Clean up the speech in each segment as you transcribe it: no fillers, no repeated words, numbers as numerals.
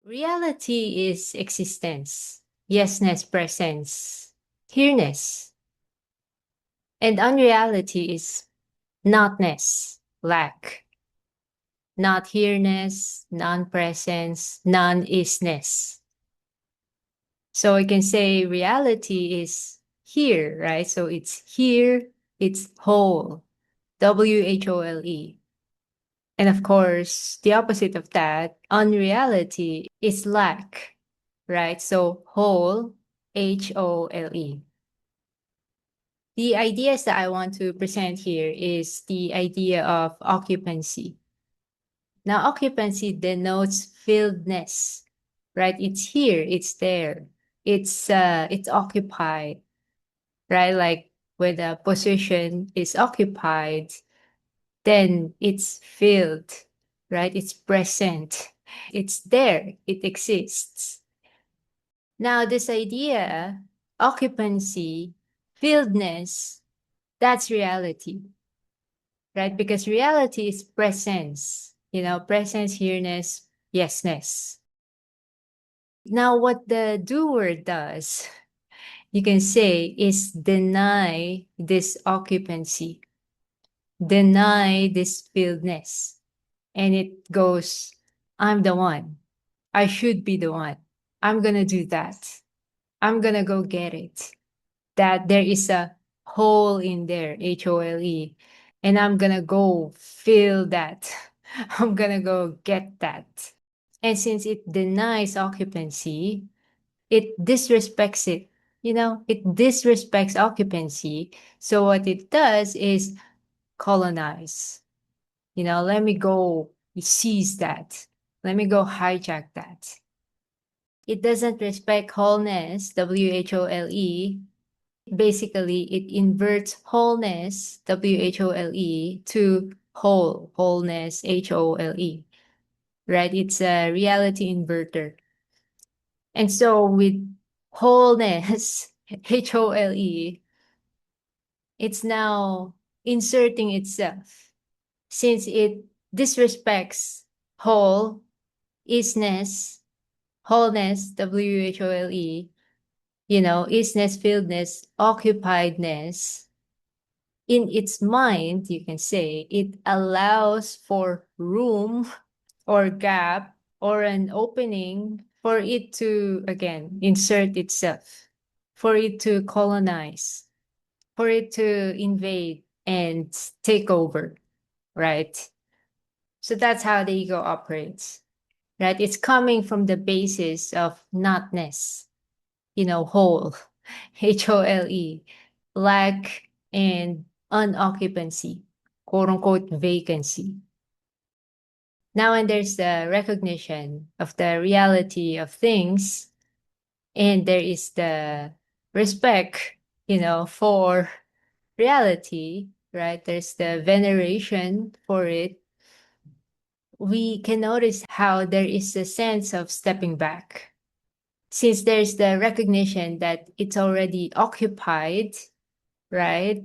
Reality is existence, yesness, presence, here-ness. And unreality is notness, lack, not here-ness, non-presence, non-isness. So I can say reality is here, right? So it's here, it's whole, WHOLE. And of course, the opposite of that, unreality, is lack, right? So whole, HOLE. The ideas that I want to present here is the idea of occupancy. Now, occupancy denotes filledness, right? It's here, it's there, it's occupied, right? Like when a position is occupied, then it's filled, right? It's present, it's there, it exists. Now, this idea, occupancy, filledness, that's reality, right? Because reality is presence, presence, here-ness, yesness. Now, what the doer does, you can say, is deny this occupancy, deny this filledness. And it goes, I'm the one. I should be the one. I'm going to do that. I'm going to go get it. That there is a hole in there, HOLE, and I'm going to go fill that. I'm going to go get that. And since it denies occupancy, it disrespects it. It disrespects occupancy. So what it does is colonize. Let me go seize that. Let me go hijack that. It doesn't respect wholeness, WHOLE. Basically, it inverts wholeness, WHOLE, to wholeness, HOLE, right? It's a reality inverter. And so with wholeness, HOLE, it's now inserting itself since it disrespects whole, isness, wholeness, WHOLE, isness, filledness, occupiedness. In its mind, you can say, it allows for room or gap or an opening for it to, again, insert itself, for it to colonize, for it to invade and take over, right? So that's how the ego operates, right? It's coming from the basis of notness, whole, HOLE, lack and unoccupancy, quote unquote vacancy. Now, when there's the recognition of the reality of things, and there is the respect, for reality, right? There's the veneration for it. We can notice how there is a sense of stepping back. Since there's the recognition that it's already occupied, right?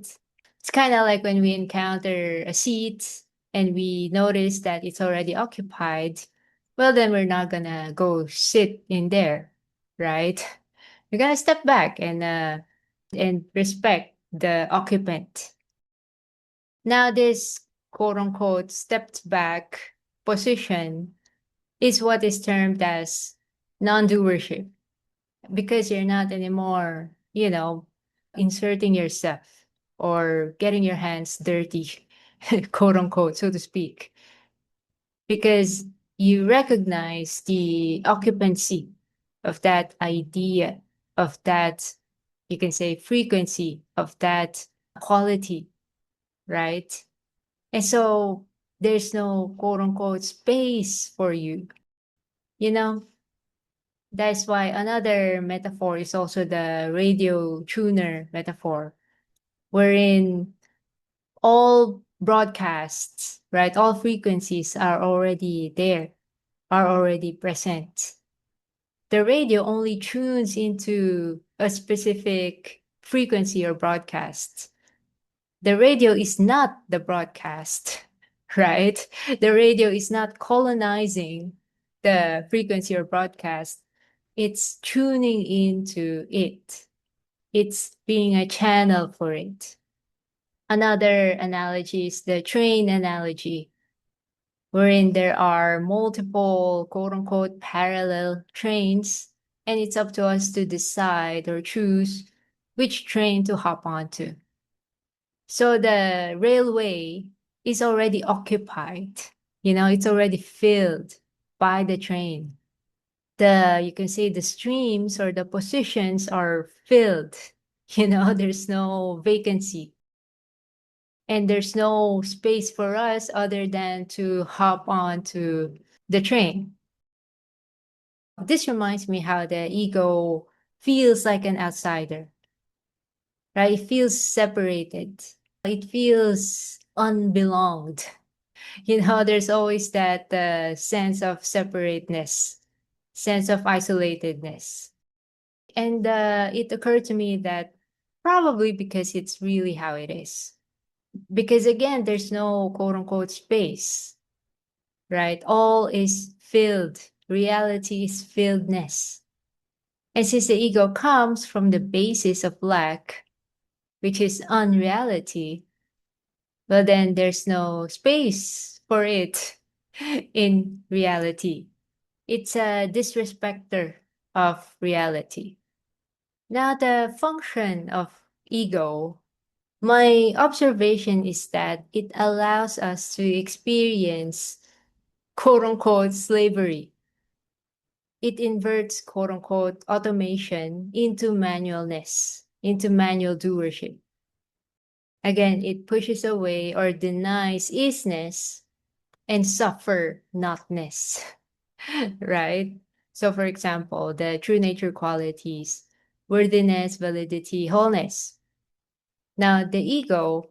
It's kind of like when we encounter a seat and we notice that it's already occupied. Well, then we're not gonna go sit in there, right? We're gonna step back and respect the occupant. Now, this quote unquote stepped back position is what is termed as non-doership because you're not anymore, inserting yourself or getting your hands dirty, quote unquote, so to speak, because you recognize the occupancy of that idea, of that, you can say, frequency, of that quality, right? And so there's no quote unquote space for you, you know? That's why another metaphor is also the radio tuner metaphor, wherein all broadcasts, right, all frequencies are already there, are already present. The radio only tunes into a specific frequency or broadcast. The radio is not the broadcast, right? The radio is not colonizing. the frequency or broadcast, it's tuning into it. It's being a channel for it. Another analogy is the train analogy, wherein there are multiple quote unquote parallel trains, and it's up to us to decide or choose which train to hop onto. So the railway is already occupied, it's already filled by the train. You can say the streams or the positions are filled, there's no vacancy. And there's no space for us other than to hop onto the train. This reminds me how the ego feels like an outsider, right? It feels separated. It feels unbelonged. There's always that sense of separateness, sense of isolatedness. And it occurred to me that probably because it's really how it is. Because again, there's no quote unquote space, right? All is filled. Reality is filledness. And since the ego comes from the basis of lack, which is unreality, well, then there's no space for it in reality. It's a disrespecter of reality. Now, the function of ego, my observation is that it allows us to experience quote unquote slavery. It inverts quote unquote automation into manualness, into manual doership. Again, it pushes away or denies isness and suffer notness, right? So, for example, the true nature qualities, worthiness, validity, wholeness. Now, the ego,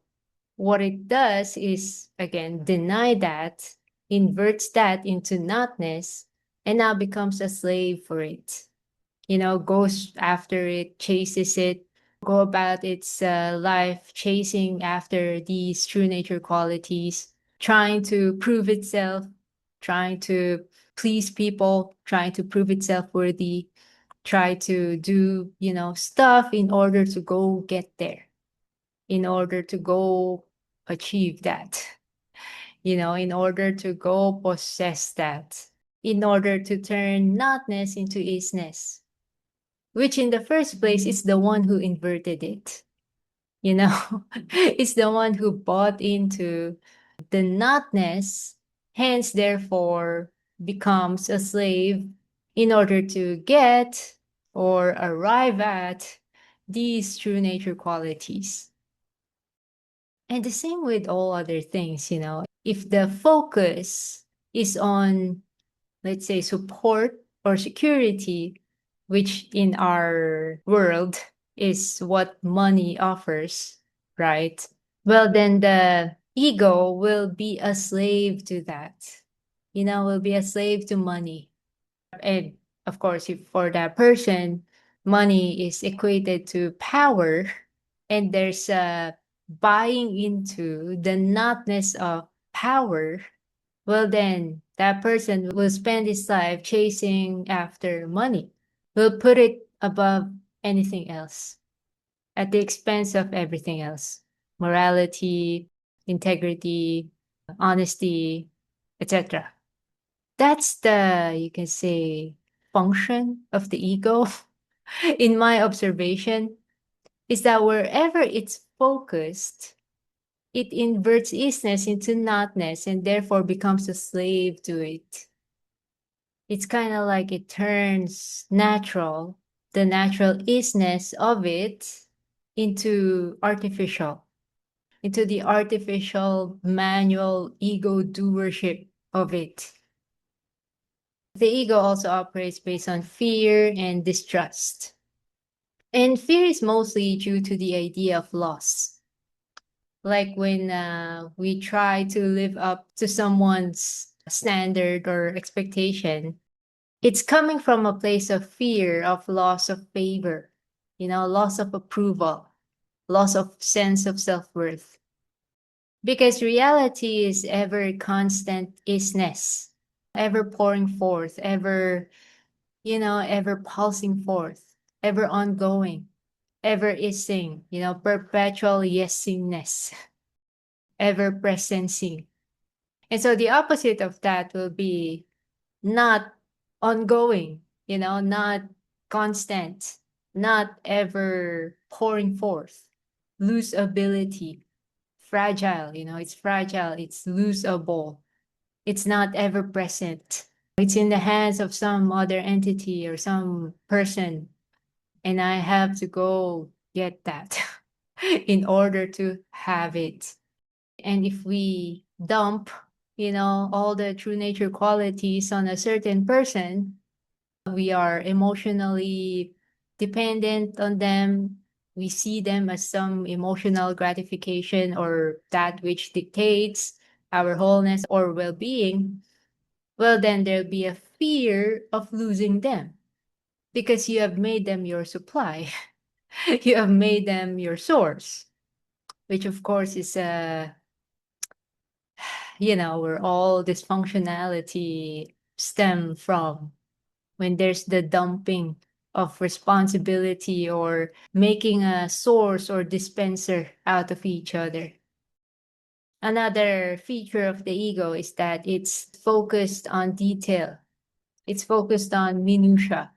what it does is, again, deny that, inverts that into notness, and now becomes a slave for it. Goes after it, chases it, go about its life chasing after these true nature qualities, trying to prove itself, trying to please people, trying to prove itself worthy, try to do, stuff in order to go get there, in order to go achieve that, in order to go possess that, in order to turn notness into isness, which in the first place is the one who inverted it. It's the one who bought into the notness, hence, therefore, becomes a slave in order to get or arrive at these true nature qualities. And the same with all other things, if the focus is on, let's say, support or security, which in our world is what money offers, right? Well, then the ego will be a slave to that, will be a slave to money. And of course, if for that person, money is equated to power, and there's a buying into the notness of power, well, then that person will spend his life chasing after money, will put it above anything else, at the expense of everything else: morality, integrity, honesty, etc. That's you can say, function of the ego. In my observation, is that wherever it's focused, it inverts isness into notness and therefore becomes a slave to it. It's kind of like it turns the natural isness of it, into artificial, into the artificial manual ego doership of it. The ego also operates based on fear and distrust. And fear is mostly due to the idea of loss. Like when we try to live up to someone's standard or expectation, it's coming from a place of fear of loss of favor, loss of approval, loss of sense of self-worth. Because reality is ever constant isness. ever pouring forth, ever, ever pulsing forth, ever ongoing, ever ising, perpetual yesingness, ever presencing. And so the opposite of that will be not ongoing, not constant, not ever pouring forth, loose ability, fragile, it's fragile, it's losable, it's not ever present. It's in the hands of some other entity or some person, and I have to go get that in order to have it. And if we dump, all the true nature qualities on a certain person, we are emotionally dependent on them. We see them as some emotional gratification or that which dictates our wholeness or well being. Well, then there'll be a fear of losing them because you have made them your supply, you have made them your source, which of course is where all dysfunctionality stem from, when there's the dumping of responsibility or making a source or dispenser out of each other. Another feature of the ego is that it's focused on detail. It's focused on minutia.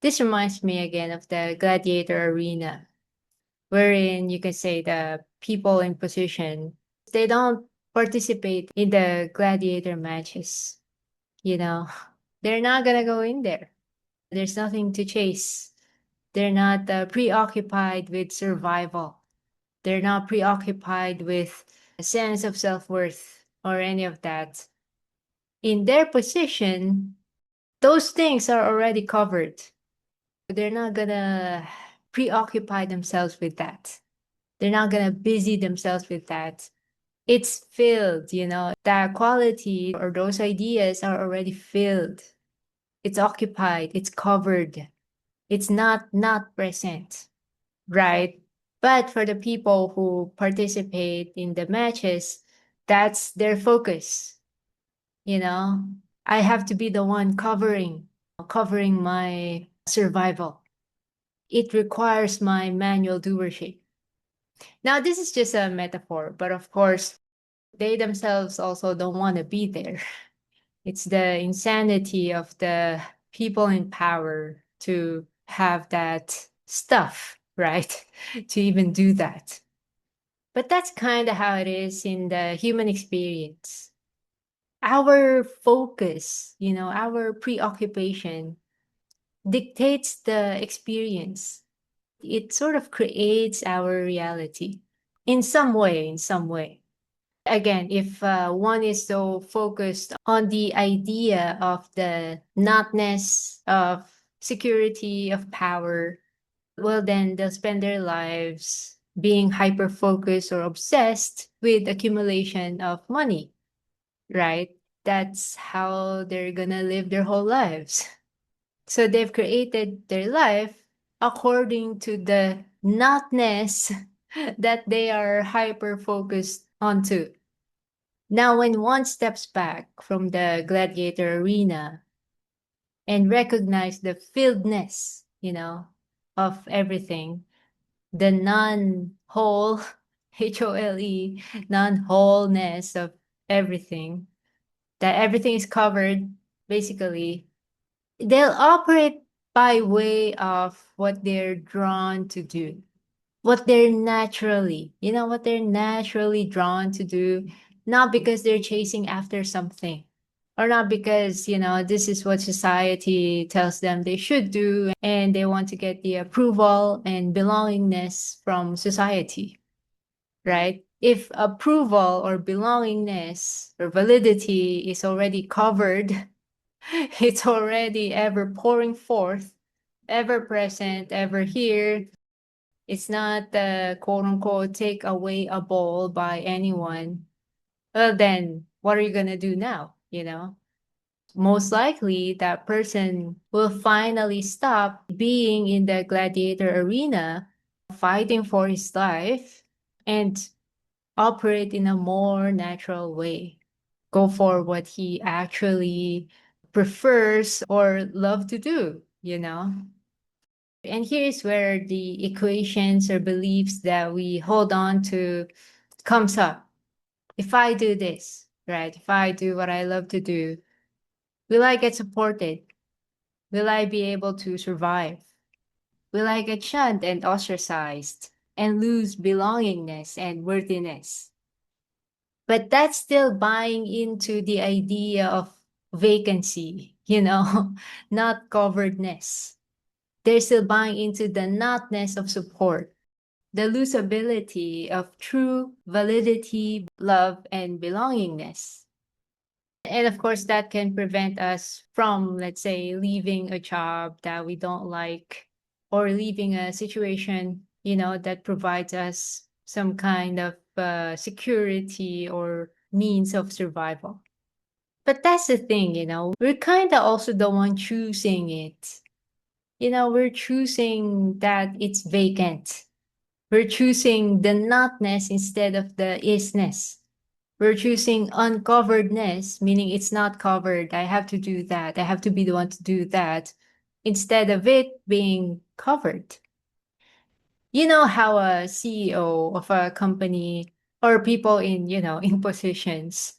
This reminds me again of the gladiator arena, wherein you can say the people in position, they don't participate in the gladiator matches. You know, they're not gonna go in there. There's nothing to chase. They're not preoccupied with survival. They're not preoccupied with a sense of self-worth or any of that. In their position, those things are already covered. They're not gonna preoccupy themselves with that. They're not gonna busy themselves with that. It's filled, that quality or those ideas are already filled. It's occupied, it's covered. It's not present, right? But for the people who participate in the matches, that's their focus. I have to be the one covering my survival. It requires my manual doership. Now, this is just a metaphor, but of course, they themselves also don't want to be there. It's the insanity of the people in power to have that stuff, right? To even do that. But that's kind of how it is in the human experience. Our focus, our preoccupation dictates the experience. It sort of creates our reality in some way, Again, if one is so focused on the idea of the notness of security, of power, well, then they'll spend their lives being hyper focused or obsessed with accumulation of money, right? That's how they're gonna live their whole lives. So they've created their life according to the notness that they are hyper focused onto. Now, when one steps back from the gladiator arena and recognize the filledness, of everything, the non-whole, HOLE, non-wholeness of everything, that everything is covered, basically, they'll operate by way of what they're drawn to do, what they're naturally drawn to do, not because they're chasing after something or not because, this is what society tells them they should do and they want to get the approval and belongingness from society, right? If approval or belongingness or validity is already covered, it's already ever pouring forth, ever present, ever here. It's not quote unquote take away a bowl by anyone. Well, then what are you going to do now? Most likely that person will finally stop being in the gladiator arena, fighting for his life, and operate in a more natural way. go for what he actually prefers or love to do, you know? And here's where the equations or beliefs that we hold on to comes up. If I do this, right? If I do what I love to do, will I get supported? Will I be able to survive? Will I get shunned and ostracized and lose belongingness and worthiness? But that's still buying into the idea of vacancy, not coveredness. They're still buying into the notness of support, the losability of true validity, love, and belongingness. And of course, that can prevent us from, let's say, leaving a job that we don't like or leaving a situation, that provides us some kind of security or means of survival. But that's the thing, we're kind of also the one choosing it. We're choosing that it's vacant. We're choosing the notness instead of the isness. We're choosing uncoveredness, meaning it's not covered. I have to do that. I have to be the one to do that instead of it being covered. You know how a CEO of a company or people in, in positions,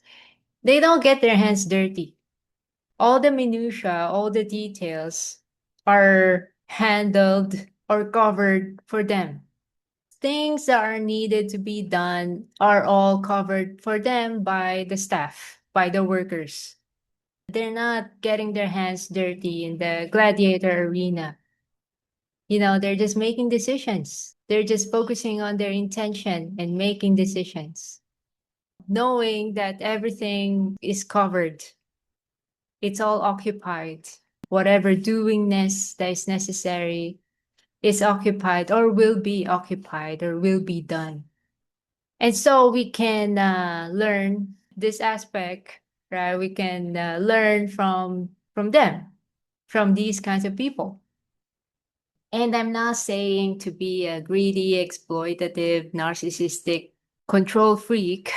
they don't get their hands dirty. All the minutia, all the details are handled or covered for them. Things that are needed to be done are all covered for them by the staff, by the workers. They're not getting their hands dirty in the gladiator arena. They're just making decisions. They're just focusing on their intention and making decisions, knowing that everything is covered. It's all occupied. Whatever doingness that is necessary is occupied or will be occupied or will be done. And so we can learn this aspect, right? We can learn from them, from these kinds of people. And I'm not saying to be a greedy, exploitative, narcissistic control freak,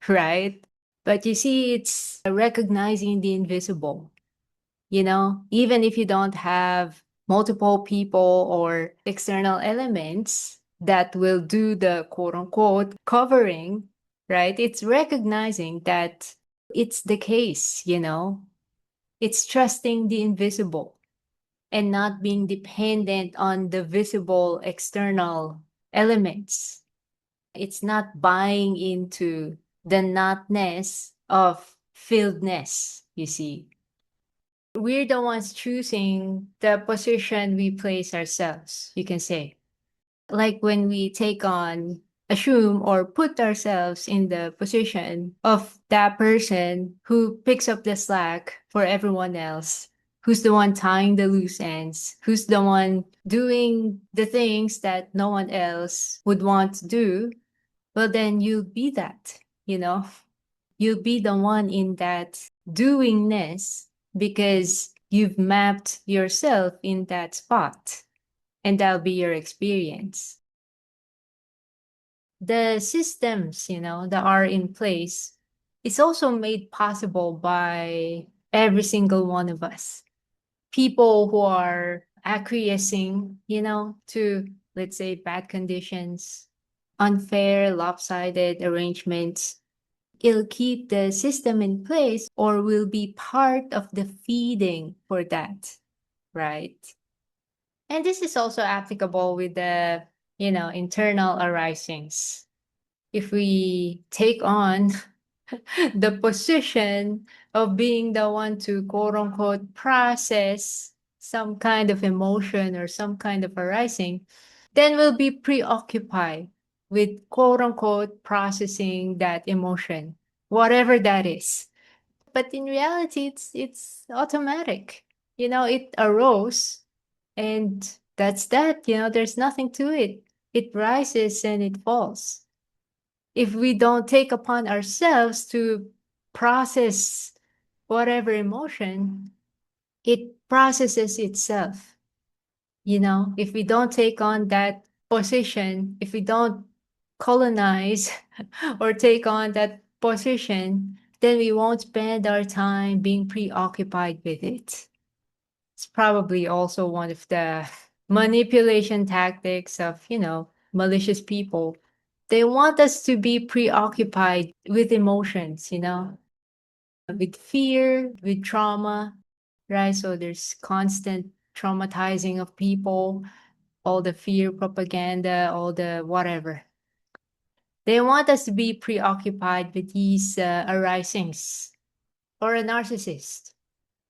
right? But you see, it's recognizing the invisible. Even if you don't have multiple people or external elements that will do the quote unquote covering, right? It's recognizing that it's the case. It's trusting the invisible and not being dependent on the visible external elements. It's not buying into the notness of filledness, you see. We're the ones choosing the position we place ourselves, you can say. Like when we assume or put ourselves in the position of that person who picks up the slack for everyone else, who's the one tying the loose ends, who's the one doing the things that no one else would want to do, well, then you'll be that, you know? You'll be the one in that doingness because you've mapped yourself in that spot, and that'll be your experience. The systems, that are in place is also made possible by every single one of us. People who are acquiescing, to, let's say, bad conditions, unfair, lopsided arrangements, it'll keep the system in place or will be part of the feeding for that, right? And this is also applicable with the, internal arisings. If we take on the position of being the one to quote unquote process some kind of emotion or some kind of arising, then we'll be preoccupied with quote unquote processing that emotion, whatever that is. But in reality, it's automatic. It arose and that's that. There's nothing to it. It rises and it falls. If we don't take upon ourselves to process whatever emotion, it processes itself. If we don't take on that position, if we don't colonize or take on that position, then we won't spend our time being preoccupied with it. It's probably also one of the manipulation tactics of, malicious people. They want us to be preoccupied with emotions, with fear, with trauma, right? So there's constant traumatizing of people, all the fear propaganda, all the whatever. They want us to be preoccupied with these arisings. Or a narcissist.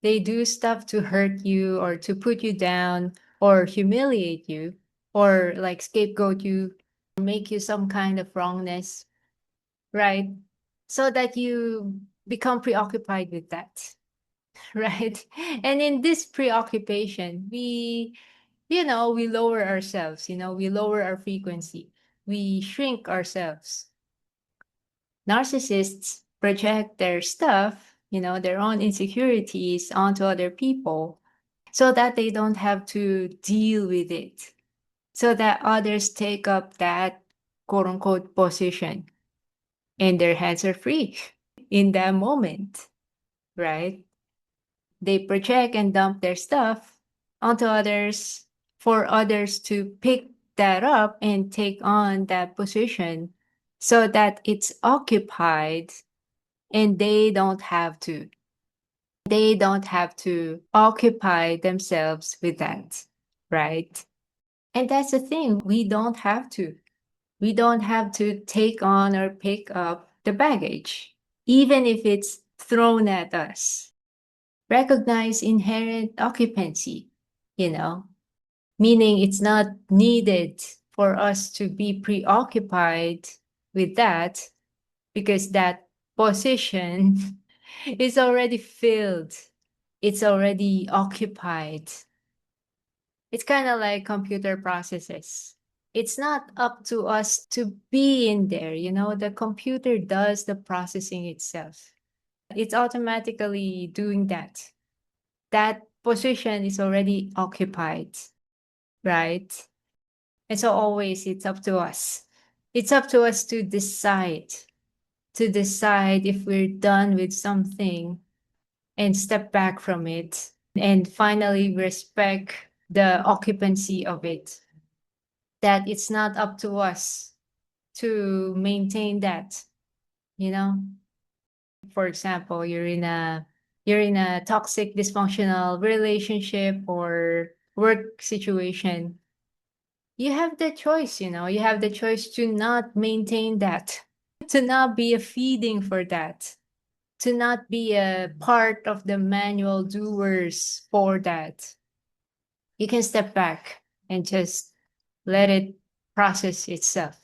They do stuff to hurt you or to put you down or humiliate you or like scapegoat you, make you some kind of wrongness, right? So that you become preoccupied with that, right? And in this preoccupation, we lower ourselves, we lower our frequency, we shrink ourselves. Narcissists project their stuff, their own insecurities onto other people so that they don't have to deal with it, so that others take up that quote unquote position and their hands are free in that moment, right? They project and dump their stuff onto others for others to pick that up and take on that position so that it's occupied and they don't have to. They don't have to occupy themselves with that, right? And that's the thing, we don't have to. We don't have to take on or pick up the baggage, even if it's thrown at us. Recognize inherent occupancy, you know, meaning it's not needed for us to be preoccupied with that because that position is already filled, it's already occupied. It's kind of like computer processes. It's not up to us to be in there, the computer does the processing itself. It's automatically doing that. That position is already occupied, right? And so always it's up to us. It's up to us to decide if we're done with something and step back from it and finally respect the occupancy of it. That it's not up to us to maintain that, you know? For example, you're in a toxic, dysfunctional relationship or work situation. You have the choice, you have the choice to not maintain that, to not be a feeding for that, to not be a part of the manual doers for that. You can step back and just let it process itself.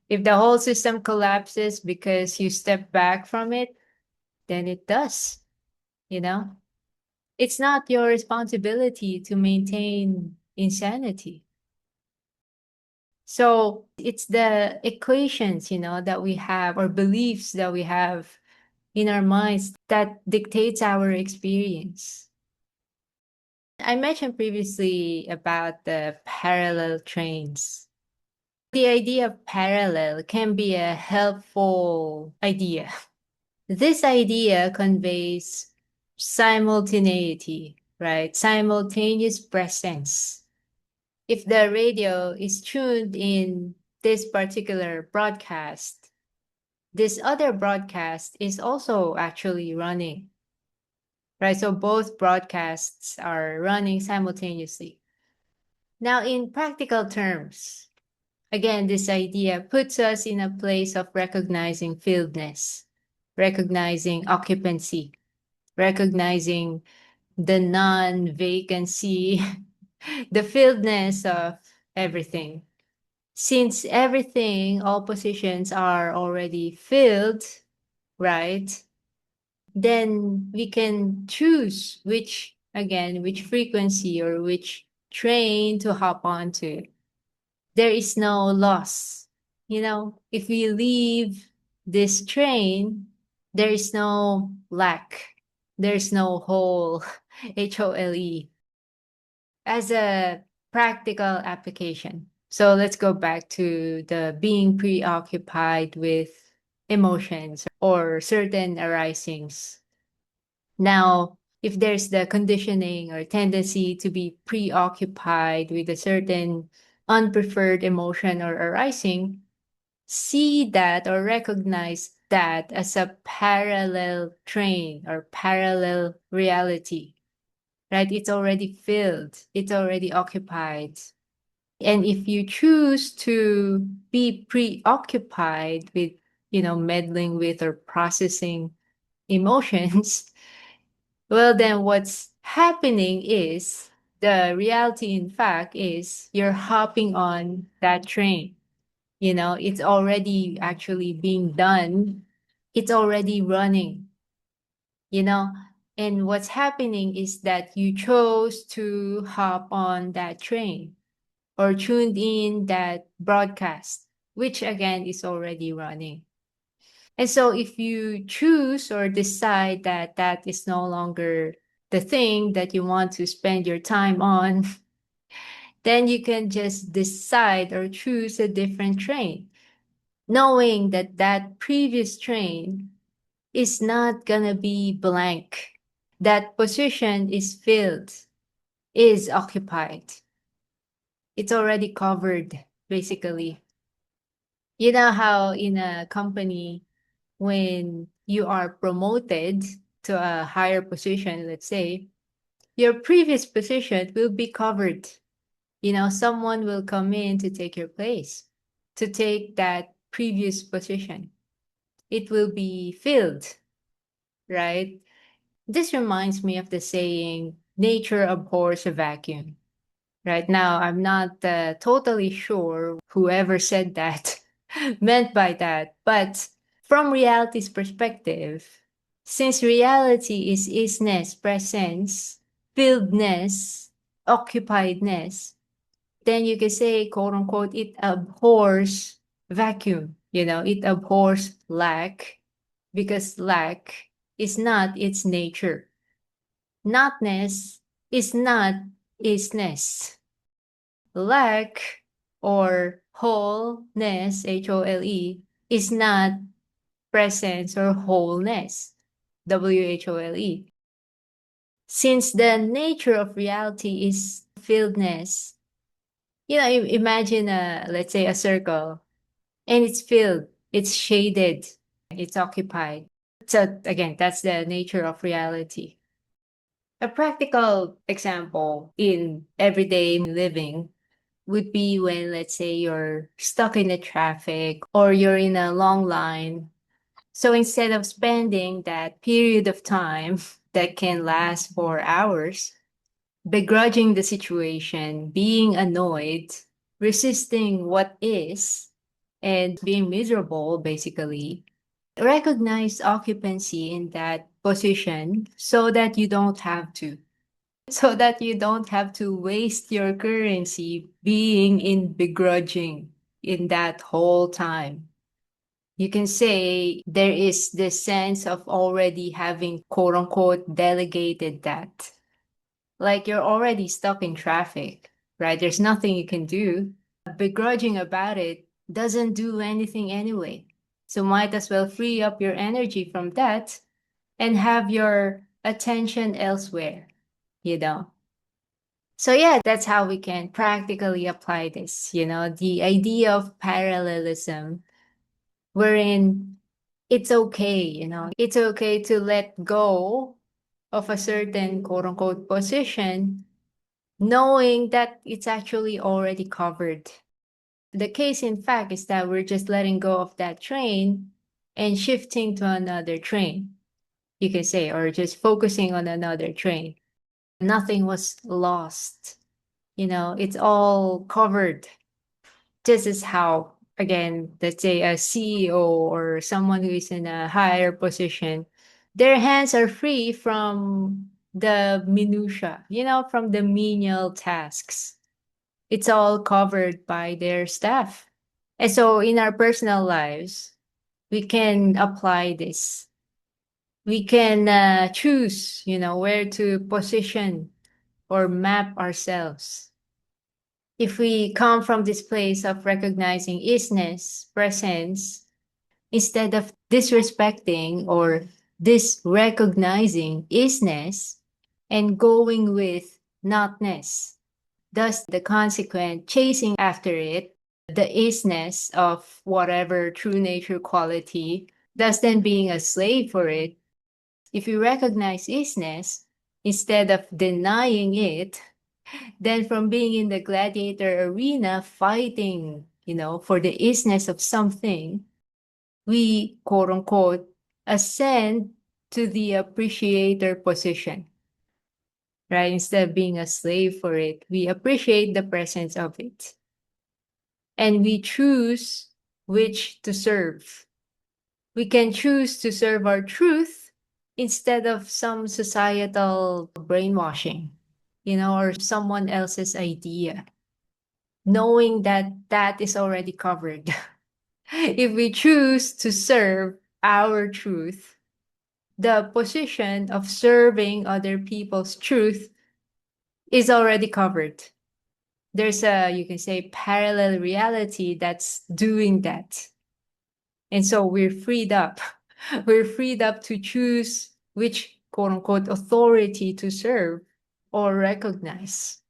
If the whole system collapses because you step back from it, then it does, you know? It's not your responsibility to maintain insanity. So it's the equations, that we have or beliefs that we have in our minds that dictates our experience. I mentioned previously about the parallel trains. The idea of parallel can be a helpful idea. This idea conveys simultaneity, right? Simultaneous presence. If the radio is tuned in this particular broadcast, this other broadcast is also actually running, right? So both broadcasts are running simultaneously. Now, in practical terms, again, this idea puts us in a place of recognizing filled-ness, recognizing occupancy, recognizing the non-vacancy, the filled-ness of everything. Since everything, all positions are already filled, right? Then we can choose which frequency or which train to hop onto. There is no loss. If we leave this train, there is no lack. There's no hole, HOLE, as a practical application. So let's go back to the being preoccupied with emotions or certain arisings. Now, if there's the conditioning or tendency to be preoccupied with a certain unpreferred emotion or arising, see that or recognize that as a parallel train or parallel reality, right? It's already filled, it's already occupied. And if you choose to be preoccupied with, meddling with or processing emotions, well, then what's happening is the reality, in fact, is you're hopping on that train. It's already actually being done, it's already running, you know. And what's happening is that you chose to hop on that train or tuned in that broadcast, which again is already running. And so if you choose or decide that that is no longer the thing that you want to spend your time on, then you can just decide or choose a different train, knowing that that previous train is not gonna be blank. That position is filled, is occupied. It's already covered, basically. You know how in a company, when you are promoted to a higher position, let's say, your previous position will be covered. Someone will come in to take your place, to take that previous position. It will be filled, right? This reminds me of the saying, nature abhors a vacuum. Right now, I'm not totally sure whoever said that meant by that, but from reality's perspective, since reality is isness, presence, filledness, occupiedness, then you can say, quote unquote, it abhors vacuum. It abhors lack because lack is not its nature. Notness is not isness. Lack or wholeness, HOLE, is not presence or wholeness, WHOLE. Since the nature of reality is filledness, imagine let's say a circle, and it's filled, it's shaded, it's occupied. So again, that's the nature of reality. A practical example in everyday living would be when, let's say, you're stuck in the traffic or you're in a long line. So instead of spending that period of time that can last for hours, begrudging the situation, being annoyed, resisting what is, and being miserable, basically, recognize occupancy in that position so that you don't have to. So that you don't have to waste your currency being in begrudging in that whole time. You can say there is this sense of already having quote unquote delegated that. Like you're already stuck in traffic, right? There's nothing you can do. Begrudging about it doesn't do anything anyway. So might as well free up your energy from that and have your attention elsewhere, you know? So yeah, that's how we can practically apply this, the idea of parallelism, wherein it's okay to let go of a certain quote unquote position, knowing that it's actually already covered. The case, in fact, is that we're just letting go of that train and shifting to another train, you can say, or just focusing on another train. Nothing was lost. It's all covered. This is how, again, let's say a CEO or someone who is in a higher position, their hands are free from the minutia, from the menial tasks. It's all covered by their staff. And so in our personal lives, we can apply this. We can choose, where to position or map ourselves. If we come from this place of recognizing isness, presence, instead of disrespecting or disrecognizing isness and going with notness. Thus, the consequent chasing after it, the isness of whatever true nature quality, thus then being a slave for it. If you recognize isness instead of denying it, then from being in the gladiator arena fighting, for the isness of something, we quote unquote ascend to the appreciator position, right? Instead of being a slave for it, we appreciate the presence of it. And we choose which to serve. We can choose to serve our truth instead of some societal brainwashing, or someone else's idea, knowing that that is already covered. If we choose to serve our truth, the position of serving other people's truth is already covered. There's you can say, parallel reality that's doing that. And so we're freed up. We're freed up to choose which quote unquote authority to serve or recognize,